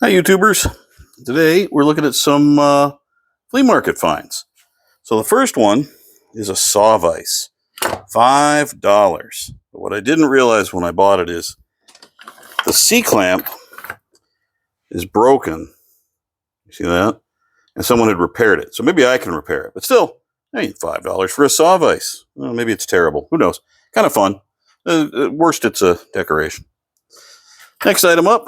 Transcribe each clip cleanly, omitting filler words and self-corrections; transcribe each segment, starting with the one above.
Hi, YouTubers. Today we're looking at some flea market finds. So the first one is a saw vise, $5. But what I didn't realize when I bought it is the C-clamp is broken. You see that? And someone had repaired it. So maybe I can repair it. But still, hey, $5 for a saw vise. Well, maybe it's terrible. Who knows? Kind of fun. At worst, it's a decoration. Next item up.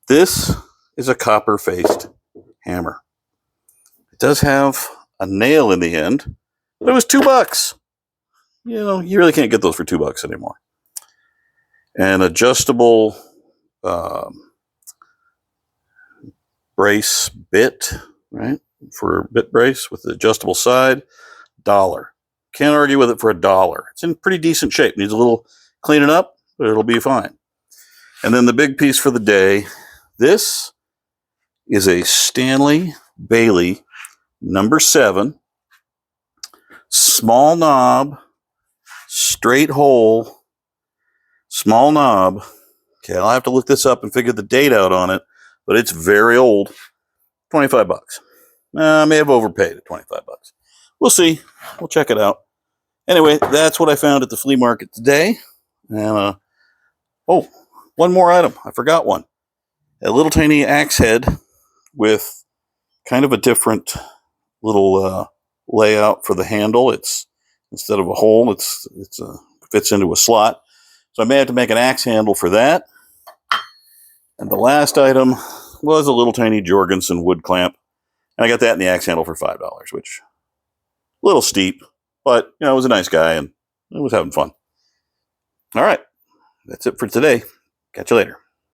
This is a copper-faced hammer. It does have a nail in the end, but it was $2. You know, you really can't get those for $2 anymore. An adjustable brace bit, right? For bit brace with the adjustable side, $1. Can't argue with it for $1. It's in pretty decent shape. Needs a little cleaning up, but it'll be fine. And then the big piece for the day. This is a Stanley Bailey number 7, small knob, straight hole, small knob. Okay, I'll have to look this up and figure the date out on it, but it's very old. $25. I may have overpaid at $25. We'll see. We'll check it out. Anyway, that's what I found at the flea market today. And oh, one more item. I forgot one. A little tiny axe head with kind of a different little layout for the handle. It's instead of a hole, it fits into a slot. So I may have to make an axe handle for that. And the last item was a little tiny Jorgensen wood clamp, and I got that in the axe handle for $5, which a little steep, but you know, I was a nice guy and I was having fun. All right, that's it for today. Catch you later.